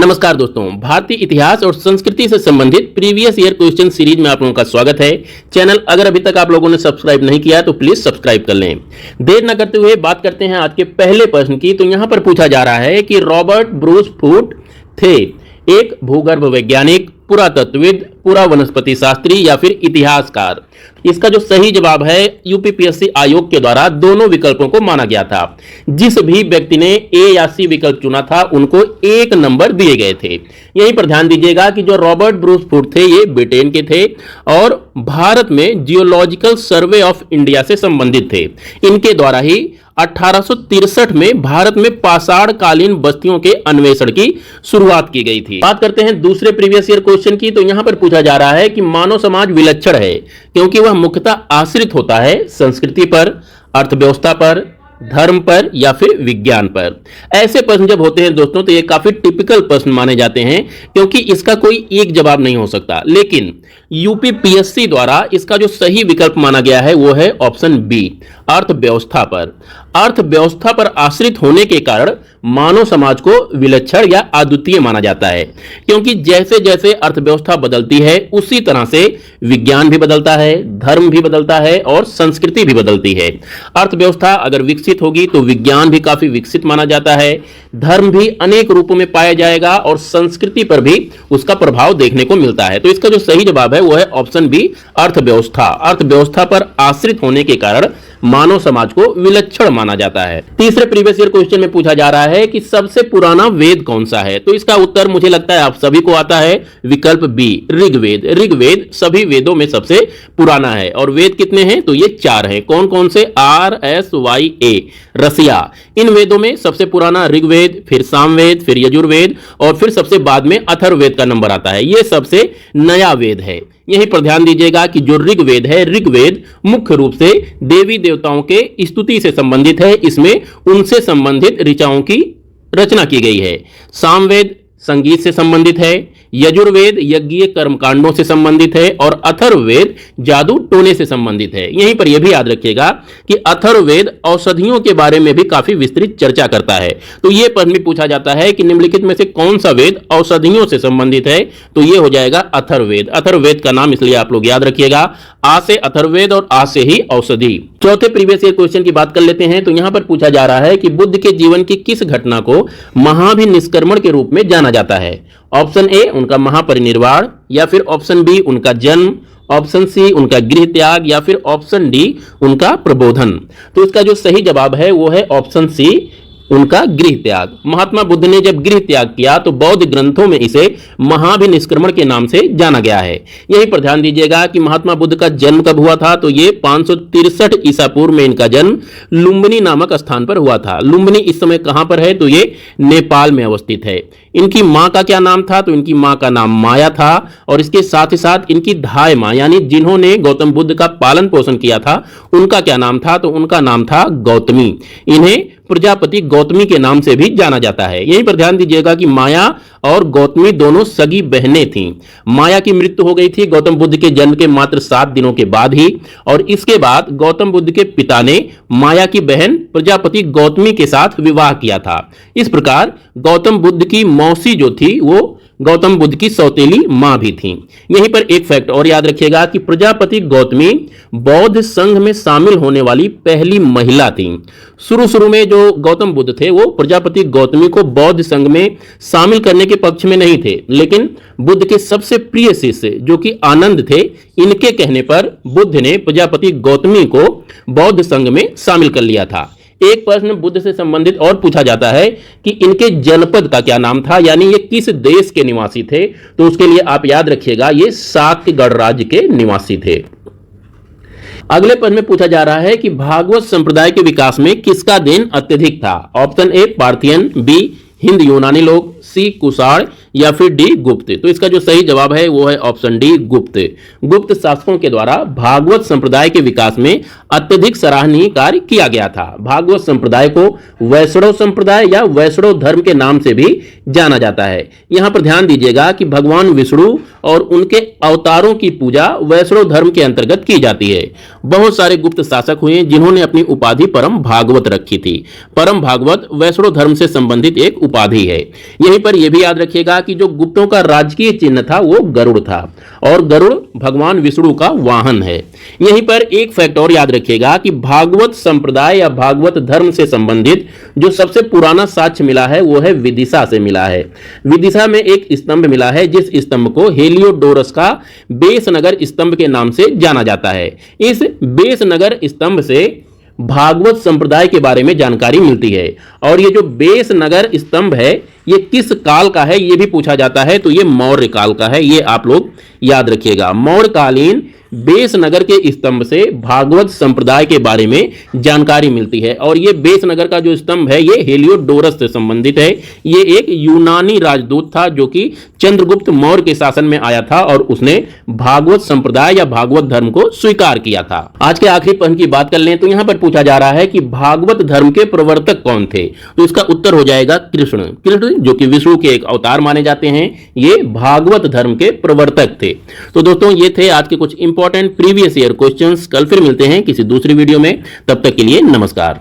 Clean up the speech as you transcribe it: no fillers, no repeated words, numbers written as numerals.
नमस्कार दोस्तों, भारतीय इतिहास और संस्कृति से संबंधित प्रीवियस ईयर क्वेश्चन सीरीज में आप लोगों का स्वागत है। चैनल अगर अभी तक आप लोगों ने सब्सक्राइब नहीं किया तो प्लीज सब्सक्राइब कर लें। देर न करते हुए बात करते हैं आज के पहले प्रश्न की। तो यहां पर पूछा जा रहा है कि रॉबर्ट ब्रूस फूट थे एक भूगर्भ वैज्ञानिक, पुरातत्वविद, पुरा वनस्पति शास्त्री या फिर इतिहासकार। इसका जो सही जवाब है यूपीपीएससी आयोग के द्वारा दोनों विकल्पों को माना गया था। जिस भी व्यक्ति ने ए या सी विकल्प चुना था उनको 1 नंबर दिए गए थे। यहीं पर ध्यान दीजिएगा कि जो रॉबर्ट ब्रूस फूट थे ये ब्रिटेन के थे और भारत में जियोलॉजिकल सर्वे ऑफ इंडिया से संबंधित थे। इनके द्वारा ही 1863 में भारत में पाषाण कालीन बस्तियों के अन्वेषण की शुरुआत की गई थी। बात करते हैं दूसरे प्रीवियस ईयर क्वेश्चन की। तो यहां पर पूछा जा रहा है कि मानव समाज विलक्षण है क्योंकि वह मुख्यतः आश्रित होता है संस्कृति पर, अर्थव्यवस्था पर, धर्म पर या फिर विज्ञान पर। ऐसे प्रश्न जब होते हैं दोस्तों तो ये काफी टिपिकल प्रश्न माने जाते हैं क्योंकि इसका कोई एक जवाब नहीं हो सकता। लेकिन यूपीपीएससी द्वारा इसका जो सही विकल्प माना गया है वो है ऑप्शन बी, अर्थव्यवस्था पर। अर्थव्यवस्था पर आश्रित होने के कारण मानव समाज को विलक्षण या अद्वितीय माना जाता है क्योंकि जैसे जैसे अर्थव्यवस्था बदलती है उसी तरह से विज्ञान भी बदलता है, धर्म भी बदलता है और संस्कृति भी बदलती है। अर्थव्यवस्था अगर विकसित होगी तो विज्ञान भी काफी विकसित माना जाता है, धर्म भी अनेक रूपों में पाया जाएगा और संस्कृति पर भी उसका प्रभाव देखने को मिलता है। तो इसका जो सही जवाब है वो है ऑप्शन बी, अर्थव्यवस्था। अर्थव्यवस्था पर आश्रित होने के कारण मानव समाज को विलक्षण माना जाता है। तीसरे प्रीवियस ईयर क्वेश्चन में पूछा जा रहा है कि सबसे पुराना वेद कौन सा है। तो इसका उत्तर मुझे लगता है आप सभी को आता है, विकल्प बी, ऋग्वेद। ऋग्वेद सभी वेदों में सबसे पुराना है और वेद कितने हैं तो ये 4 हैं। कौन कौन से? RSYA, रसिया। इन वेदों में सबसे पुराना ऋग्वेद, फिर सामवेद, फिर यजुर्वेद और फिर सबसे बाद में अथर्ववेद का नंबर आता है। ये सबसे नया वेद है। यहीं पर ध्यान दीजिएगा कि जो ऋग्वेद है, ऋग्वेद मुख्य रूप से देवी देवताओं के स्तुति से संबंधित है। इसमें उनसे संबंधित ऋचाओं की रचना की गई है। सामवेद संगीत से संबंधित है, यजुर्वेद यज्ञीय कर्मकांडों से संबंधित है और अथर्ववेद जादू टोने से संबंधित है। यहीं पर यह भी याद रखिएगा कि अथर्ववेद औषधियों के बारे में भी काफी विस्तृत चर्चा करता है। तो यह प्रश्न भी पूछा जाता है कि निम्नलिखित में से कौन सा वेद औषधियों से संबंधित है, तो यह हो जाएगा अथर्ववेद। अथर्ववेद का नाम इसलिए आप लोग याद रखिएगा, आ से अथर्ववेद और आ से ही औषधि। चौथे प्रीवियस ईयर क्वेश्चन की बात कर लेते हैं। तो यहां पर पूछा जा रहा है कि बुद्ध के जीवन की किस घटना को महाभिनिष्क्रमण के रूप में जाना जाता है। ऑप्शन ए उनका महापरिनिर्वाण, या फिर ऑप्शन बी उनका जन्म, ऑप्शन सी उनका गृह त्याग या फिर ऑप्शन डी उनका प्रबोधन। तो इसका जो सही जवाब है वो है ऑप्शन सी, उनका गृह त्याग। महात्मा बुद्ध ने जब गृह त्याग किया तो बौद्ध ग्रंथों में इसे महाभिनिष्क्रमण के नाम से जाना गया है। यहीं पर ध्यान दीजिएगा कि महात्मा बुद्ध का जन्म कब हुआ था, तो ये 563 ईसा पूर्व में इनका जन्म लुम्बिनी नामक स्थान पर हुआ था। लुम्बिनी इस समय कहां पर है, तो ये नेपाल में अवस्थित है। इनकी मां का क्या नाम था, तो इनकी मां का नाम माया था और इसके साथ ही साथ इनकी धाय मां यानी जिन्होंने गौतम बुद्ध का पालन पोषण किया था उनका क्या नाम था, तो उनका नाम था गौतमी। इन्हें प्रजापति गौतमी के नाम से भी जाना जाता है। यहीं पर ध्यान दीजिएगा कि माया और गौतमी दोनों सगी बहनें थीं। माया की मृत्यु हो गई थी गौतम बुद्ध के जन्म के मात्र 7 दिनों के बाद ही और इसके बाद गौतम बुद्ध के पिता ने माया की बहन प्रजापति गौतमी के साथ विवाह किया था। इस प्रकार गौतम बुद्ध की मौसी जो थी वो गौतम बुद्ध की सौतेली मां भी थी। यहीं पर एक फैक्ट और याद रखिएगा कि प्रजापति गौतमी बौद्ध संघ में शामिल होने वाली पहली महिला थी। शुरू में जो गौतम बुद्ध थे वो प्रजापति गौतमी को बौद्ध संघ में शामिल करने के पक्ष में नहीं थे, लेकिन बुद्ध के सबसे प्रिय शिष्य जो कि आनंद थे, इनके कहने पर बुद्ध ने प्रजापति गौतमी को बौद्ध संघ में शामिल कर लिया था। एक प्रश्न बुद्ध से संबंधित और पूछा जाता है कि इनके जनपद का क्या नाम था, यानी ये किस देश के निवासी थे, तो उसके लिए आप याद रखिएगा ये शाक्य गणराज्य के निवासी थे। अगले प्रश्न में पूछा जा रहा है कि भागवत संप्रदाय के विकास में किसका देन अत्यधिक था। ऑप्शन ए पार्थियन, बी हिंद यूनानी लोग, सी कुषाण या फिर डी गुप्त? तो इसका जो सही जवाब है वो है ऑप्शन डी गुप्त। गुप्त शासकों के द्वारा भागवत संप्रदाय के विकास में अत्यधिक सराहनीय कार्य किया गया था। भागवत संप्रदाय को वैष्णव संप्रदाय या वैष्णव धर्म के नाम से भी जाना जाता है। यहां पर ध्यान दीजिएगा कि भगवान विष्णु और उनके अवतारों की पूजा वैष्णव धर्म के अंतर्गत की जाती है। बहुत सारे गुप्त शासक हुए जिन्होंने अपनी उपाधि परम भागवत रखी थी। परम भागवत वैष्णव धर्म से संबंधित एक उपाधि है। यहीं पर यह भी याद रखिएगा कि जो गुप्तों का राजकीय चिन्ह था वो गरुड़ था और गरुड़ भगवान विष्णु का वाहन है। यहीं पर एक फैक्ट और याद रखिएगा कि भागवत संप्रदाय या भागवत धर्म से संबंधित जो सबसे पुराना साक्ष्य मिला है वो है विदिशा से मिला है। विदिशा में एक स्तंभ मिला है जिस स्तंभ को हेलियोडोरस का बेसनगर स्तंभ के नाम से जाना जाता है। इस बेसनगर स्तंभ से भागवत संप्रदाय के बारे में जानकारी मिलती है। और ये जो बेसनगर स्तंभ है ये किस काल का है ये भी पूछा जाता है, तो ये मौर्य काल का है। ये आप लोग याद रखिएगा। मौर्यकालीन बेसनगर के स्तंभ से भागवत संप्रदाय के बारे में जानकारी मिलती है। और ये बेसनगर का जो स्तंभ है ये हेलियोडोरस से संबंधित है। ये एक यूनानी राजदूत था जो कि चंद्रगुप्त मौर्य के शासन में आया था और उसने भागवत संप्रदाय या भागवत धर्म को स्वीकार किया था। आज के आखिरी प्रश्न की बात कर लें तो यहां पर पूछा जा रहा है कि भागवत धर्म के प्रवर्तक कौन थे? तो इसका उत्तर हो जाएगा कृष्ण। कृष्ण जो कि विष्णु के एक अवतार माने जाते हैं, ये भागवत धर्म के प्रवर्तक थे। तो दोस्तों ये थे आज के कुछ इंपॉर्टेंट प्रीवियस ईयर क्वेश्चंस। कल फिर मिलते हैं किसी दूसरी वीडियो में, तब तक के लिए नमस्कार।